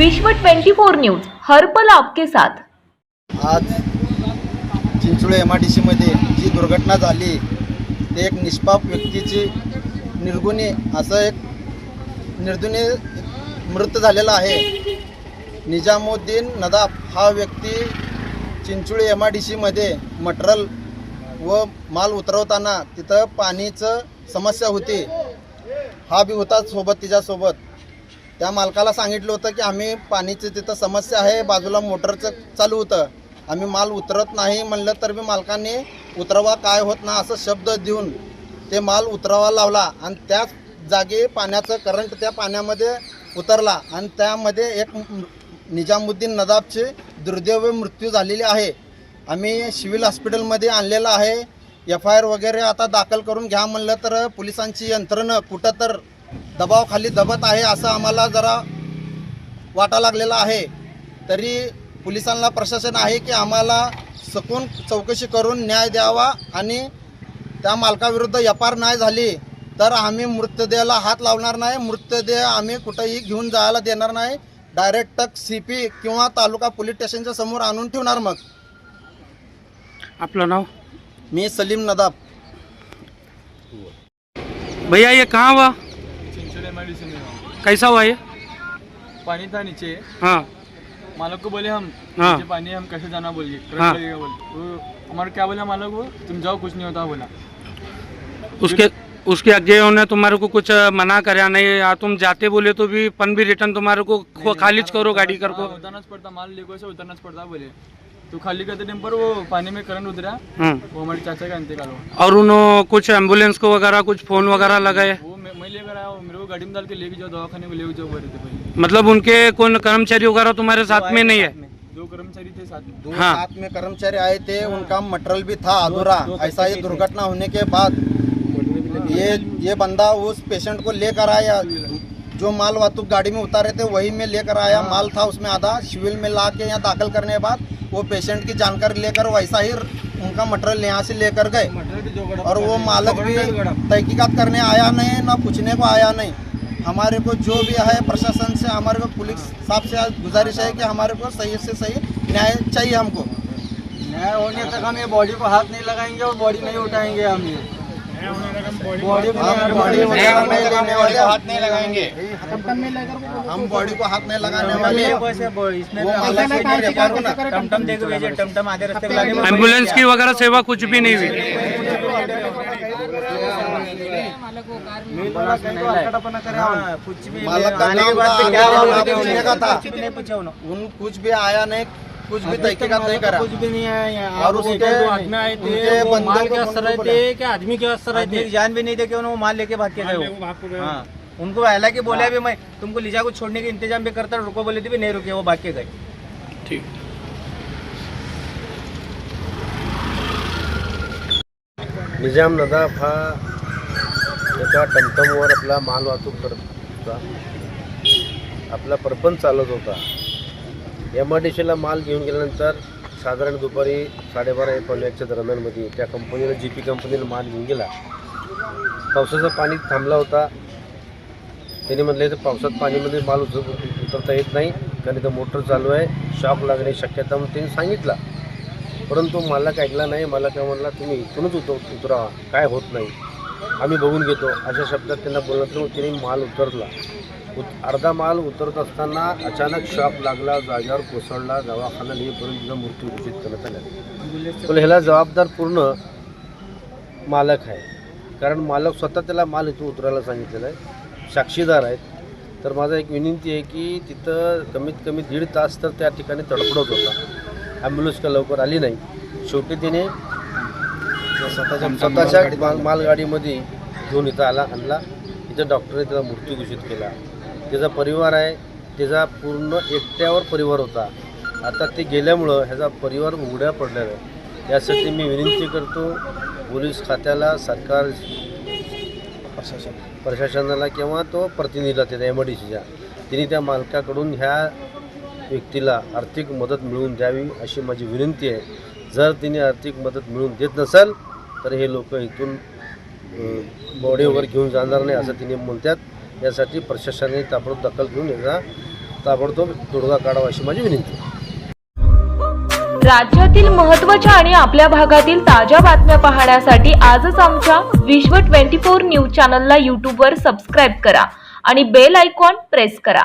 विश्व 24 न्यूज हर्पल आपके साथ। आज चिंचोळे MIDC मध्ये जी दुर्घटना झाली ते एक निष्पाप व्यक्तीची निर्गुणी निर्दुनी मृत्यू झालेला आहे। निजामुद्दीन नदाफ हा व्यक्ती चिंचोळे MIDC मध्ये मटेरियल व माल उतरवताना तिथं पाणीचं समस्या होती। हा बी होता सोबत तिच्यासोबत। त्या मालकाला सांगितलं होतं की आम्ही पाणीची तिथं समस्या आहे, बाजूला मोटरचं चालू होतं, आम्ही माल उतरत नाही म्हणलं तर बी मालकाने उतरवा काय होत ना असं शब्द देऊन ते माल उतरवा लावला आणि त्याच जागी पाण्याचं करंट त्या पाण्यामध्ये उतरला आणि त्यामध्ये एक निजामुद्दीन नदाफची दुर्दैवी मृत्यू झालेली आहे। आम्ही सिव्हिल हॉस्पिटलमध्ये आणलेलं आहे। FIR वगैरे आता दाखल करून घ्या म्हणलं तर पोलिसांची यंत्रणा कुठं तर दबावाखाली दबत आहे असं आम्हाला जरा वाटा लागलेला आहे। तरी पोलिसांना प्रशासन आहे की आम्हाला सखोल चौकशी करून न्याय द्यावा आणि त्या मालकाविरुद्ध FIR नाही झाली तर आम्ही मृतदेहाला हात लावणार नाही। मृतदेह आम्ही कुठेही घेऊन जायला देणार नाही। डायरेक्ट CP किंवा तालुका पोलीस स्टेशनच्या समोर आणून ठेवणार। मग आपलं नाव? मी सलीम नदाफ। भैया ये कहाँ हुआ? चिंचोळे MIDC में कैसा हुआ ये? पानी था नीचे। हाँ मालक को बोले हम हाँ। नीचे पानी है, हम कैसे जाना बोलिए, करंट हाँ। लगेगा बोले। वो हमारे क्या बोला मालक को, तुम जाओ कुछ नहीं होता बोला। उसके आगे उन्होंने तुम्हारे को कुछ मना कराया नहीं या तुम जाते बोले तो भी भी रिटर्न तुम्हारे को खालिज करो गाड़ी कर को? उतरना पड़ता, माल लेको से उतरना पड़ता बोले। तो खाली करते टाइम पर वो पानी में करंट उतरा, वो हमारे चाचा का इंतकाल हुआ। और उन्होंने कुछ एम्बुलेंस को वगैरह कुछ फोन वगैरह लगाए? वो मैं लेकर आया, मेरे को गाड़ी में डाल के लेके जाओ, दवाखाने में लेके जाओ बोले थे पहले। मतलब उनके कौन कर्मचारी वगैरह तुम्हारे साथ में नहीं है? दो कर्मचारी थे साथ में। दो हाँ। साथ में कर्मचारी आए थे, उनका मटेरियल भी था अधूरा। ऐसा ये दुर्घटना होने के बाद ये बंदा उस पेशेंट को लेकर आया, जो माल वाहतूक गाड़ी में उतारे थे वही में लेकर आया। माल था उसमें आधा, सिविल में ला के यहाँ दाखिल करने के बाद वो पेशेंट की जानकारी लेकर वैसा ही उनका मटेरियल यहाँ से लेकर गए। और वो मालक भी तहकीकात करने आया नहीं, ना पूछने को आया नहीं। हमारे को जो भी है प्रशासन से, हमारे को पुलिस साहब से गुजारिश है कि हमारे को सही से सही न्याय चाहिए। हमको न्याय होने तक हम ये बॉडी को हाथ नहीं लगाएंगे और बॉडी नहीं उठाएंगे। हम ये बॉडी को लेने वाले, हाथ नहीं लगाएंगे। हम बॉडी को हाथ नहीं लगाने वाले। टमटम देखो, ये टमटम आधे रास्ते पे लगे। एम्बुलेंस की वगैरह सेवा कुछ भी नहीं हुई? कुछ भी मालक का आने के नाम बाद था, क्या हुआ पूछने का था। कुछ भी नहीं पूछा उन्होंने, उन कुछ भी आया नहीं, कुछ भी तहकीकात नहीं करा। कुछ भी नहीं आया यहाँ। और उसके आदमी आए थे, उनके वो बंदे माल को के अस्तर बोला। थे कि आदमी के अस्तर थे, जान भी नहीं दे के उन्होंने माल लेके भाग के गए वो। हाँ, उनको हालांकि बोला भी मैं तुमको लिजा को छोड़ने के इंतजाम भी करता, रुको बोले थे भी नहीं रुके, वो भाग के गए। ठीक। निजाम नदाफ हा एका टमटमवर आपला माल वाहतूक करत होता, आपला परपंच चालत होता। MIDCला माल घेऊन गेल्यानंतर साधारण दुपारी 12:30-1:15च्या दरम्यानमध्ये त्या कंपनीला GP कंपनीला माल घेऊन गेला। पावसाचं पाणी थांबला होता, त्यांनी म्हटलं तर पावसात पाणीमध्ये माल उतरता येत नाही कारण इथं मोटर चालू आहे, शॉक लागण्याची शक्यता म्हणून त्यांनी सांगितला। परंतु मला काय ऐकला नाही। मला काय म्हणला तुम्ही इथूनच उतरावा, काय होत नाही, आम्ही बघून घेतो अशा शब्दात त्यांना बोलल्यानंतर मग त्यांनी माल उतरला। अर्धा माल उतरत असताना अचानक शॉक लागला, जागेवर कोसळला, दवाखाना नेईपर्यंत तिचा मृत्यू घोषित करण्यात आला। पण ह्याला जबाबदार पूर्ण मालक आहे, कारण मालक स्वतः त्याला माल इथून उतरायला सांगितलेला आहे, साक्षीदार आहेत। तर माझा एक विनंती आहे की तिथं कमीत कमी 1.5 तास तर त्या ठिकाणी तडफडत होता, ॲम्ब्युलन्स का लवकर आली नाही। शेवटी त्याने स्वतःच्या मालगाडीमध्ये घेऊन इथं आणला। इथं डॉक्टरने त्याचा मृत्यू घोषित केला। त्याचा परिवार आहे, त्याचा पूर्ण एकट्यावर परिवार होता, आता ते गेल्यामुळं ह्याचा परिवार उघड्या पडलेला आहे। यासाठी मी विनंती करतो पोलीस खात्याला, सरकार प्रशासनाला किंवा तो प्रतिनिधीला त्या MIDCच्या, तिने त्या मालकाकडून ह्या व्यक्तीला आर्थिक मदत मिळवून द्यावी अशी माझी विनंती आहे। जर तिने आर्थिक मदत मिळवून देत नसेल तर हे लोक इथून बॉडी वगैरे घेऊन जाणार नाही असं तिने म्हणतात। यासाठी प्रशासनाने ताबडतोब दखल घेऊन याचा ताबडतोब तोडगा काढावा अशी माझी विनंती आहे. राज्यातील महत्त्वाच्या आणि आपल्या भागातील ताज्या बातम्या पाहण्यासाठी आजच आमच्या विश्व 24 न्यूज चॅनलला यूट्यूबवर सबस्क्राईब करा आणि बेल आयकॉन प्रेस करा.